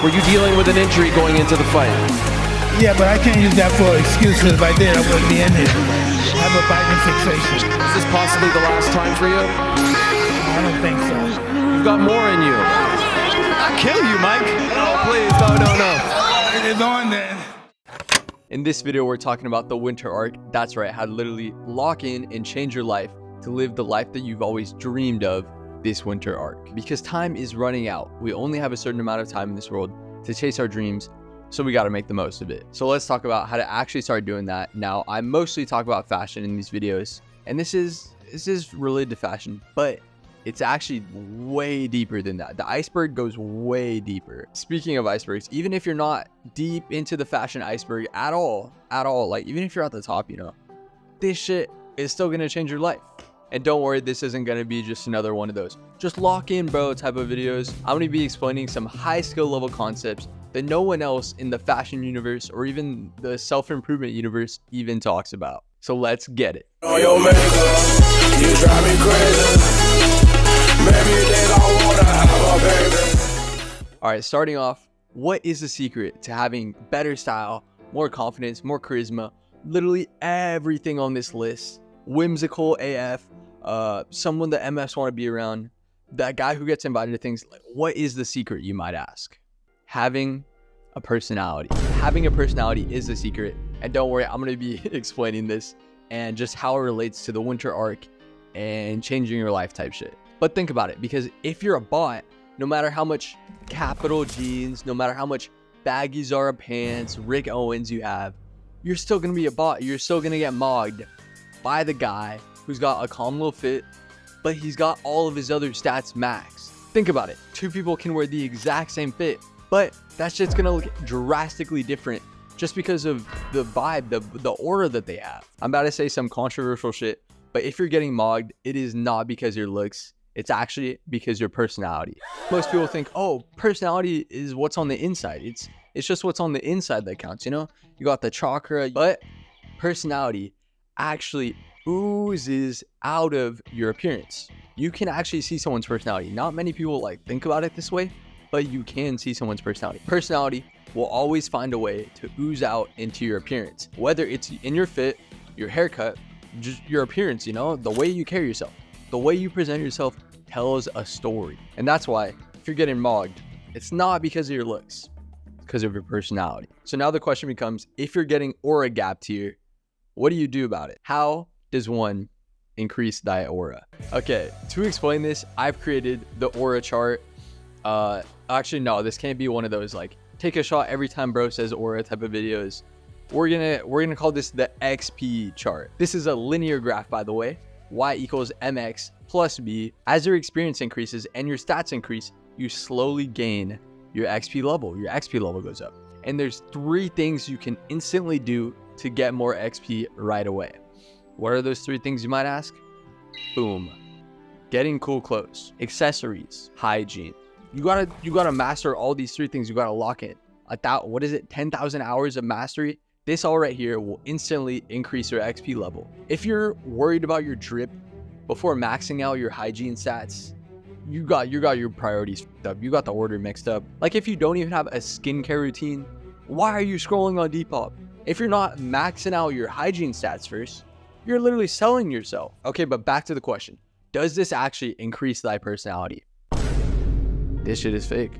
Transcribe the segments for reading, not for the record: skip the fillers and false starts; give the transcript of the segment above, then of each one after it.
Were you dealing with an injury going into the fight? Yeah, but I can't use that for an excuse, because if I did, I wouldn't be in here. I have a biting fixation. Is this possibly the last time for you? I don't think so. You've got more in you. I'll kill you, Mike. No, please, no. It's on then. In this video, we're talking about the winter arc. That's right, how to literally lock in and change your life to live the life that you've always dreamed of this winter arc. Because time is running out. We only have a certain amount of time in this world to chase our dreams, so we got to make the most of it. So let's talk about how to actually start doing that. Now, I mostly talk about fashion in these videos, and this is related to fashion, but it's actually way deeper than that. The iceberg goes way deeper. Speaking of icebergs, even if you're not deep into the fashion iceberg at all, like even if you're at the top, you know, this shit is still gonna change your life. And don't worry, this isn't gonna be just another one of those just lock in bro type of videos. I'm gonna be explaining some high skill level concepts that no one else in the fashion universe or even the self-improvement universe even talks about. So let's get it. You drive me crazy. Maybe they don't wanna have a baby. All right, starting off, what is the secret to having better style, more confidence, more charisma? Literally everything on this list. Whimsical AF, someone that MFs want to be around, that guy who gets invited to things. Like, what is the secret, you might ask? Having a personality. Having a personality is the secret. And don't worry, I'm going to be explaining this and just how it relates to the winter arc and changing your life type shit. But think about it, because if you're a bot, no matter how much capital jeans, no matter how much baggy Zara pants, Rick Owens you have, you're still going to be a bot. You're still going to get mogged by the guy who's got a calm little fit, but he's got all of his other stats maxed. Think about it. Two people can wear the exact same fit, but that shit's gonna look drastically different just because of the vibe, the aura that they have. I'm about to say some controversial shit, but if you're getting mogged, it is not because your looks. It's actually because your personality. Most people think, oh, personality is what's on the inside. It's just what's on the inside that counts, you know? You got the chakra, but personality actually oozes out of your appearance. You can actually see someone's personality. Not many people like think about it this way, but you can see someone's personality. Personality will always find a way to ooze out into your appearance, whether it's in your fit, your haircut, just your appearance, you know, the way you carry yourself, the way you present yourself tells a story. And that's why if you're getting mogged, it's not because of your looks, it's because of your personality. So now the question becomes, if you're getting aura gapped here, what do you do about it? How does one increase that aura? Okay, to explain this, I've created the aura chart. Actually, no, this can't be one of those like take a shot every time bro says aura type of videos. We're gonna call this the XP chart. This is a linear graph, by the way. Y equals mx plus b. As your experience increases and your stats increase, you slowly gain your XP level. Your XP level goes up. And there's 3 things you can instantly do to get more XP right away. What are those 3 things, you might ask? Boom. Getting cool clothes, accessories, hygiene. You gotta master all these 3 things. You gotta lock in. What is it? 10,000 hours of mastery. This all right here will instantly increase your XP level. If you're worried about your drip before maxing out your hygiene stats, you got your priorities fucked up. You got the order mixed up. Like if you don't even have a skincare routine, why are you scrolling on Depop? If you're not maxing out your hygiene stats first, you're literally selling yourself. Okay, but back to the question. Does this actually increase thy personality? This shit is fake.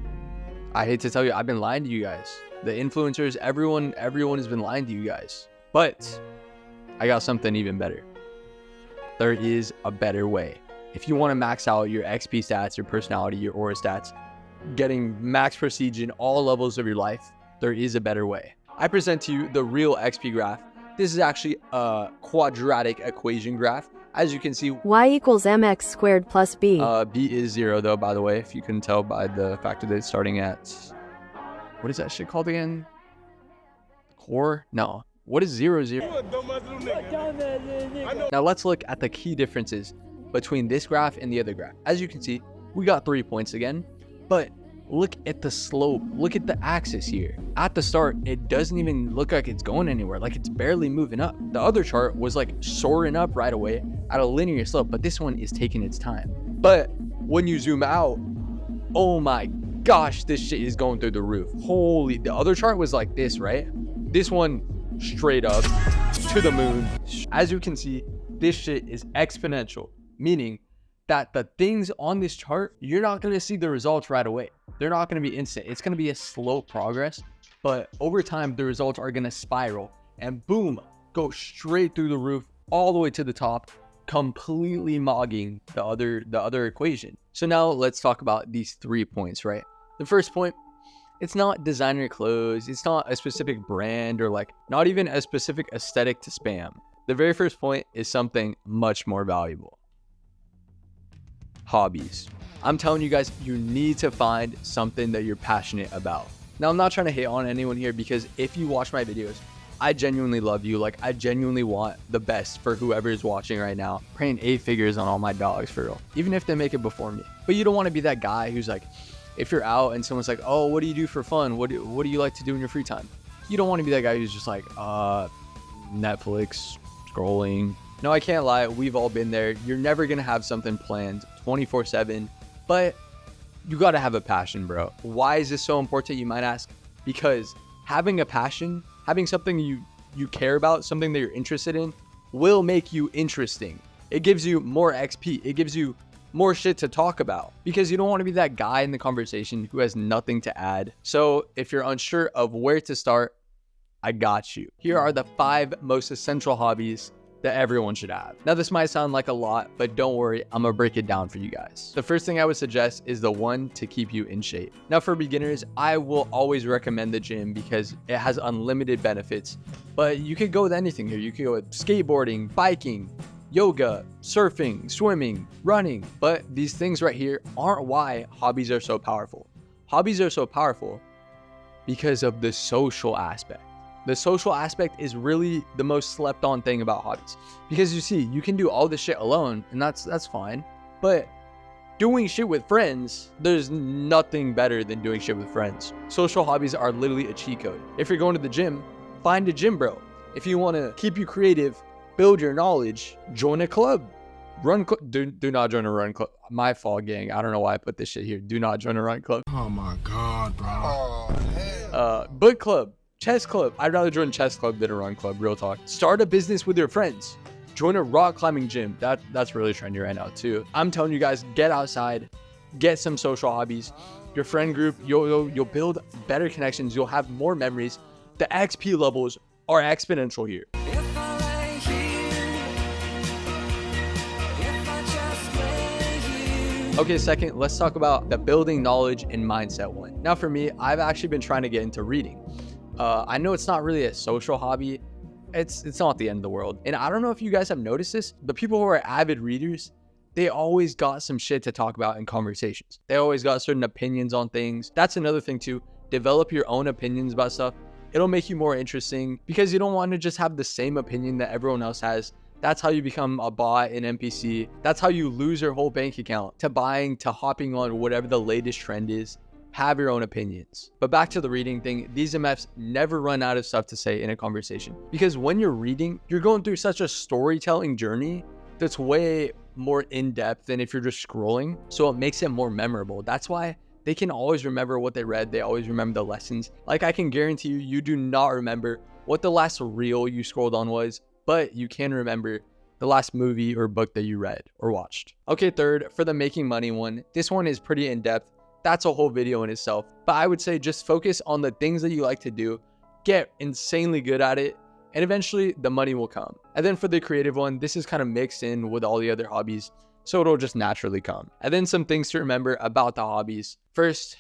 I hate to tell you, I've been lying to you guys. The influencers, everyone has been lying to you guys. But I got something even better. There is a better way. If you want to max out your XP stats, your personality, your aura stats, getting max prestige in all levels of your life, there is a better way. I present to you the real XP graph. This is actually a quadratic equation graph. As you can see, y equals mx squared plus b. B is 0 though, by the way, if you can tell by the fact that it's starting at, what is that shit called again? Core? No. What is 0, 0? Now let's look at the key differences between this graph and the other graph. As you can see, we got 3 points again, but look at the slope. Look at the axis here. At the start, it doesn't even look like it's going anywhere. Like it's barely moving up. The other chart was like soaring up right away at a linear slope, but this one is taking its time. But when you zoom out, oh my gosh, this shit is going through the roof. Holy, the other chart was like this, right? This one straight up to the moon. As you can see, this shit is exponential, meaning that the things on this chart, you're not going to see the results right away. They're not going to be instant. It's going to be a slow progress, but over time, the results are going to spiral and boom, go straight through the roof, all the way to the top, completely mogging the other equation. So now let's talk about these 3 points, right? The first point, it's not designer clothes. It's not a specific brand or like not even a specific aesthetic to spam. The very first point is something much more valuable. Hobbies. I'm telling you guys, you need to find something that you're passionate about. Now, I'm not trying to hate on anyone here because if you watch my videos, I genuinely love you. Like, I genuinely want the best for whoever is watching right now. Praying 8 figures on all my dogs, for real. Even if they make it before me. But you don't want to be that guy who's like, if you're out and someone's like, oh, what do you do for fun? What do you like to do in your free time? You don't want to be that guy who's just like, Netflix, scrolling. No, I can't lie. We've all been there. You're never going to have something planned 24/7, but you got to have a passion, bro. Why is this so important, you might ask? Because having a passion, having something you care about, something that you're interested in, will make you interesting. It gives you more XP. It gives you more shit to talk about because you don't want to be that guy in the conversation who has nothing to add. So if you're unsure of where to start, I got you. Here are the 5 most essential hobbies that everyone should have. Now, this might sound like a lot, but don't worry, I'm gonna break it down for you guys. The first thing I would suggest is the one to keep you in shape. Now, for beginners, I will always recommend the gym because it has unlimited benefits, but you could go with anything here. You could go with skateboarding, biking, yoga, surfing, swimming, running, but these things right here aren't why hobbies are so powerful. Hobbies are so powerful because of the social aspect. The social aspect is really the most slept on thing about hobbies because you see, you can do all this shit alone and that's fine, but doing shit with friends, there's nothing better than doing shit with friends. Social hobbies are literally a cheat code. If you're going to the gym, find a gym bro. If you want to keep you creative, build your knowledge, join a club. Do not join a run club. My fault, gang. I don't know why I put this shit here. Do not join a run club. Oh my God, bro. Book club, chess club. I'd rather join a chess club than a run club, real talk. Start a business with your friends. Join a rock climbing gym. That's really trendy right now too. I'm telling you guys, get outside, get some social hobbies. Your friend group, you'll build better connections. You'll have more memories. The XP levels are exponential here. Okay, second, let's talk about the building knowledge and mindset one. Now for me, I've actually been trying to get into reading. I know it's not really a social hobby. It's not the end of the world. And I don't know if you guys have noticed this, but people who are avid readers, they always got some shit to talk about in conversations. They always got certain opinions on things. That's another thing too. Develop your own opinions about stuff. It'll make you more interesting because you don't want to just have the same opinion that everyone else has. That's how you become a bot in NPC. That's how you lose your whole bank account to buying, to hopping on whatever the latest trend is. Have your own opinions. But back to the reading thing, these MFs never run out of stuff to say in a conversation because when you're reading, you're going through such a storytelling journey that's way more in-depth than if you're just scrolling. So it makes it more memorable. That's why they can always remember what they read. They always remember the lessons. Like I can guarantee you, you do not remember what the last reel you scrolled on was, but you can remember the last movie or book that you read or watched. Okay, third, for the making money one, this one is pretty in-depth. That's a whole video in itself. But I would say just focus on the things that you like to do, get insanely good at it, and eventually the money will come. And then for the creative one, this is kind of mixed in with all the other hobbies, so it'll just naturally come. And then some things to remember about the hobbies. First,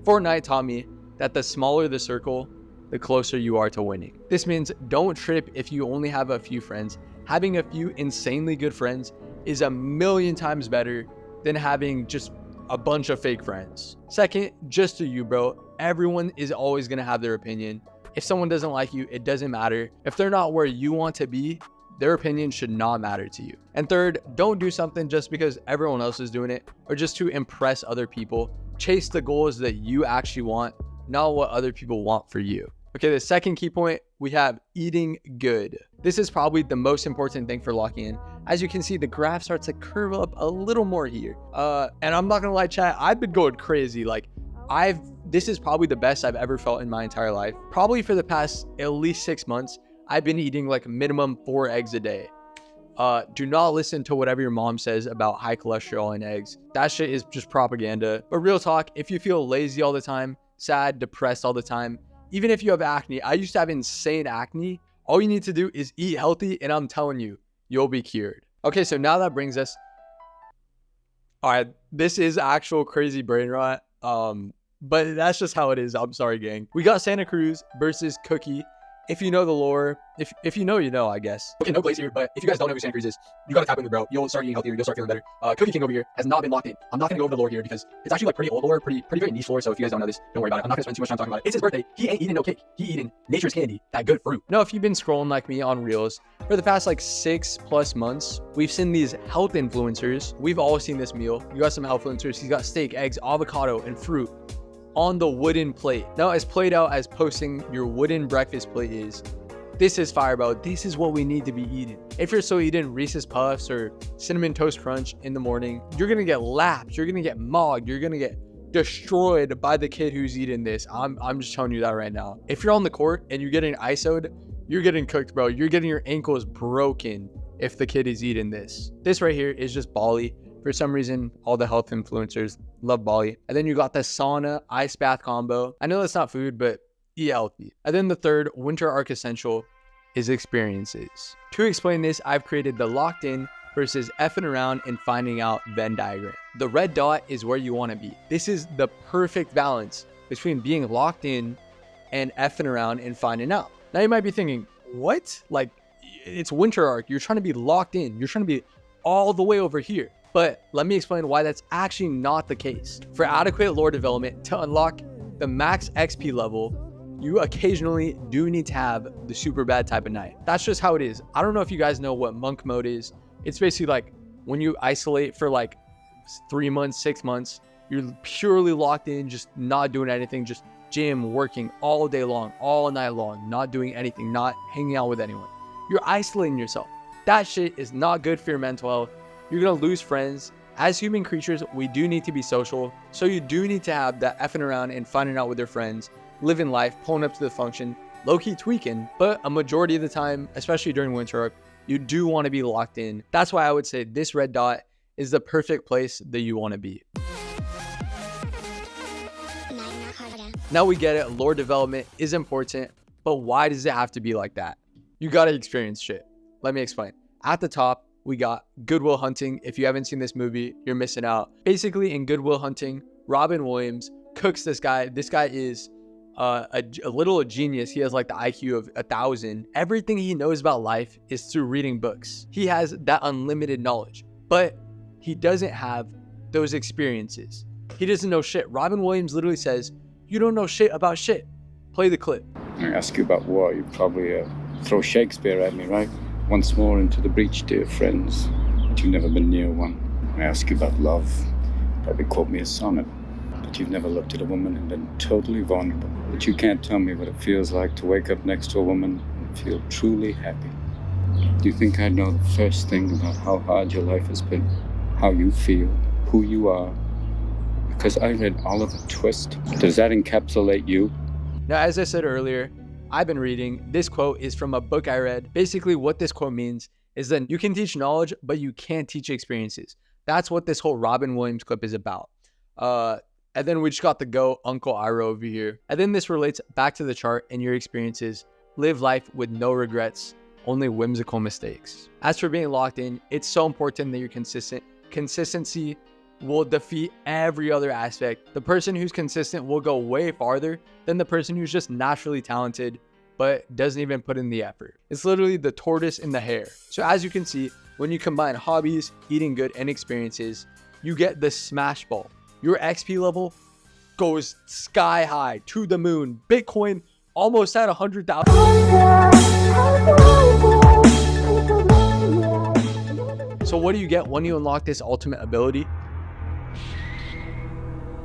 Fortnite taught me that the smaller the circle, the closer you are to winning. This means don't trip if you only have a few friends. Having a few insanely good friends is a million times better than having just a bunch of fake friends. Second, just do you, bro. Everyone is always gonna have their opinion. If someone doesn't like you, it doesn't matter. If they're not where you want to be, their opinion should not matter to you. And third, don't do something just because everyone else is doing it or just to impress other people. Chase the goals that you actually want, not what other people want for you. Okay, the second key point, we have eating good. This is probably the most important thing for locking in. As you can see, the graph starts to curve up a little more here. And I'm not gonna lie, chat, I've been going crazy. Like This is probably the best I've ever felt in my entire life. Probably for the past at least 6 months, I've been eating like minimum 4 eggs a day. Do not listen to whatever your mom says about high cholesterol in eggs. That shit is just propaganda. But real talk, if you feel lazy all the time, sad, depressed all the time, even if you have acne, I used to have insane acne. All you need to do is eat healthy, and I'm telling you, you'll be cured. Okay, so now that brings us... All right, this is actual crazy brain rot. But that's just how it is. I'm sorry, gang. We got Santa Cruz versus Cookie. If you know the lore, if you know, you know, I guess. Okay, no glaze here, but if you guys don't know who Santa Cruz is, you gotta tap in with bro. You'll start eating healthier, you'll start feeling better. Cookie King over here has not been locked in. I'm not gonna go over the lore here because it's actually like pretty old lore, pretty very niche lore, so if you guys don't know this, don't worry about it. I'm not gonna spend too much time talking about it. It's his birthday. He ain't eating no cake. He eating nature's candy, that good fruit. Now, if you've been scrolling like me on Reels, for the past like 6+ months, we've seen these health influencers. We've all seen this meal. You got some health influencers. He's got steak, eggs, avocado, and fruit on the wooden plate. Now, as played out as posting your wooden breakfast plate is, this is fire, bro. This is what we need to be eating. If you're still eating Reese's Puffs or Cinnamon Toast Crunch in the morning, you're gonna get lapped. You're gonna get mogged. You're gonna get destroyed by the kid who's eating this. I'm just telling you that right now. If you're on the court and you're getting ISO'd, you're getting cooked, bro. You're getting your ankles broken if the kid is eating this. This right here is just Bali. For some reason, all the health influencers love Bali. And then you got the sauna ice bath combo. I know that's not food, but eat healthy. And then the third winter arc essential is experiences. To explain this, I've created the locked in versus effing around and finding out Venn diagram. The red dot is where you want to be. This is the perfect balance between being locked in and effing around and finding out. Now you might be thinking, what? Like, it's winter arc. You're trying to be locked in. You're trying to be all the way over here. But let me explain why that's actually not the case. For adequate lore development to unlock the max XP level, you occasionally do need to have the super bad type of night. That's just how it is. I don't know if you guys know what monk mode is. It's basically like when you isolate for like 3 months, 6 months, you're purely locked in, just not doing anything, just gym, working all day long, all night long, not doing anything, not hanging out with anyone. You're isolating yourself. That shit is not good for your mental health. You're gonna lose friends. As human creatures, we do need to be social. So you do need to have that effing around and finding out with your friends, living life, pulling up to the function, low-key tweaking. But a majority of the time, especially during winter arc, you do want to be locked in. That's why I would say this red dot is the perfect place that you want to be. Now we get it, lore development is important, but why does it have to be like that? You gotta experience shit. Let me explain. At the top, we got Good Will Hunting. If you haven't seen this movie, you're missing out. Basically, in Good Will Hunting, Robin Williams cooks this guy. This guy is a genius. He has like the IQ of 1,000. Everything he knows about life is through reading books. He has that unlimited knowledge, but he doesn't have those experiences. He doesn't know shit. Robin Williams literally says, you don't know shit about shit. Play the clip. I ask you about war, you probably throw Shakespeare at me, right? Once more into the breach, dear friends, but you've never been near one. I ask you about love, probably quote me a sonnet, but you've never looked at a woman and been totally vulnerable. But you can't tell me what it feels like to wake up next to a woman and feel truly happy. Do you think I know the first thing about how hard your life has been, how you feel, who you are? Because I read Oliver Twist. Does that encapsulate you? Now, as I said earlier, I've been reading. This quote is from a book I read. Basically, what this quote means is that you can teach knowledge, but you can't teach experiences. That's what this whole Robin Williams clip is about. And then we just got the GOAT, Uncle Iroh over here. And then this relates back to the chart and your experiences. Live life with no regrets, only whimsical mistakes. As for being locked in, it's so important that you're consistent. Consistency will defeat every other aspect. The person who's consistent will go way farther than the person who's just naturally talented but doesn't even put in the effort. It's literally the tortoise and the hare. So as you can see, when you combine hobbies, eating good, and experiences, you get the smash ball. Your XP level goes sky high, to the moon. Bitcoin almost at 100,000. So what do you get when you unlock this ultimate ability?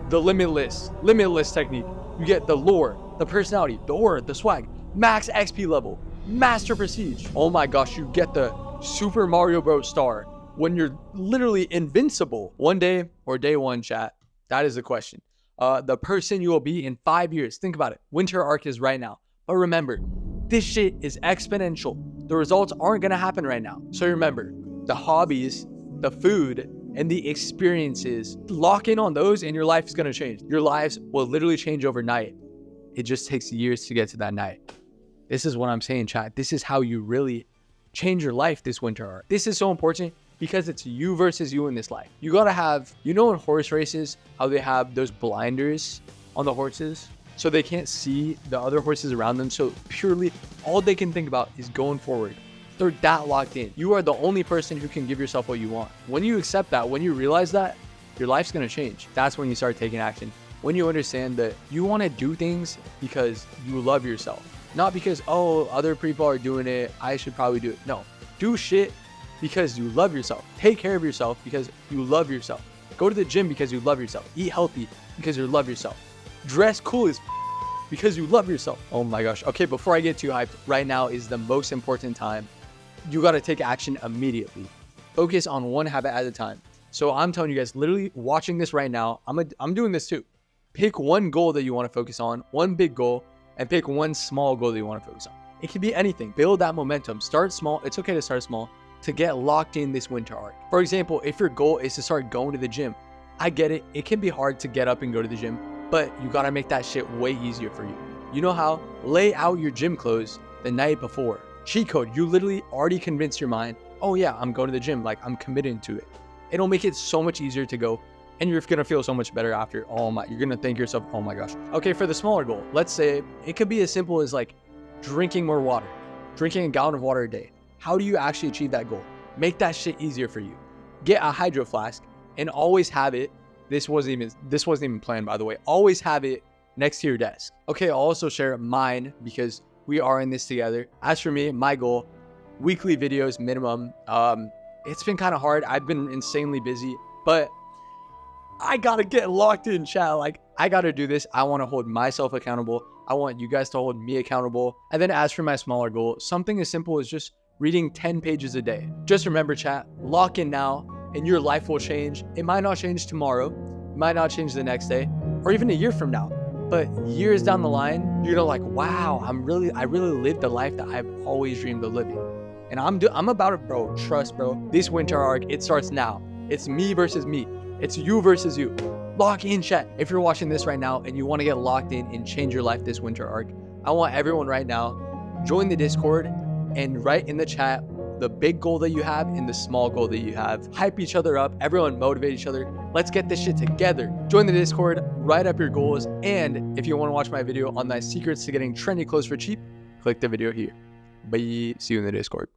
The limitless technique. You get the lore, the personality, the aura, the swag, max XP level, master prestige. Oh my gosh, you get the Super Mario Bros. Star when you're literally invincible. One day or day one, chat? That is the question. the person you will be in 5 years. Think about it. Winter arc is right now. But remember, this shit is exponential. The results aren't going to happen right now. So remember, the hobbies, the food, and the experiences, lock in on those and your life is going to change. Your lives will literally change overnight. It just takes years to get to that night. This is what I'm saying, chat. This is how you really change your life this winter arc. This is so important because it's you versus you in this life. You got to have, you know, in horse races, how they have those blinders on the horses so they can't see the other horses around them. So purely all they can think about is going forward. They're that locked in. You are the only person who can give yourself what you want. When you accept that, when you realize that, your life's going to change. That's when you start taking action. When you understand that you want to do things because you love yourself. Not because, oh, other people are doing it, I should probably do it. No, do shit because you love yourself. Take care of yourself because you love yourself. Go to the gym because you love yourself. Eat healthy because you love yourself. Dress cool as because you love yourself. Oh my gosh. Okay, before I get too hyped, right now is the most important time. You got to take action immediately. Focus on one habit at a time. So I'm telling you guys, literally watching this right now, I'm doing this too. Pick one goal that you want to focus on, one big goal, and pick one small goal that you want to focus on. It could be anything. Build that momentum. Start small. It's okay to start small to get locked in this winter arc. For example, if your goal is to start going to the gym, I get it. It can be hard to get up and go to the gym, but you got to make that shit way easier for you. You know how? Lay out your gym clothes the night before. Cheat code. You literally already convinced your mind, oh yeah, I'm going to the gym. Like I'm committed to it. It'll make it so much easier to go. And you're going to feel so much better after. Oh my, you're going to thank yourself. Oh my gosh. Okay, for the smaller goal, let's say it could be as simple as like drinking more water, drinking a gallon of water a day. How do you actually achieve that goal? Make that shit easier for you. Get a hydro flask and always have it. This wasn't even planned, by the way. Always have it next to your desk. Okay, I'll also share mine because we are in this together. As for me, my goal, weekly videos minimum. It's been kind of hard. I've been insanely busy, but I gotta get locked in, chat. Like, I gotta do this. I want to hold myself accountable. I want you guys to hold me accountable. And then as for my smaller goal, something as simple as just reading 10 pages a day. Just remember, chat, lock in now and your life will change. It might not change tomorrow. It might not change the next day or even a year from now. But years down the line, you're gonna like, wow, I really lived the life that I've always dreamed of living. And I'm about it, bro. Trust, bro. This winter arc, it starts now. It's me versus me. It's you versus you. Lock in, chat. If you're watching this right now and you want to get locked in and change your life this winter arc, I want everyone right now, join the Discord and write in the chat the big goal that you have and the small goal that you have. Hype each other up. Everyone motivate each other. Let's get this shit together. Join the Discord, write up your goals, and if you want to watch my video on my secrets to getting trendy clothes for cheap, click the video here. Bye. See you in the Discord.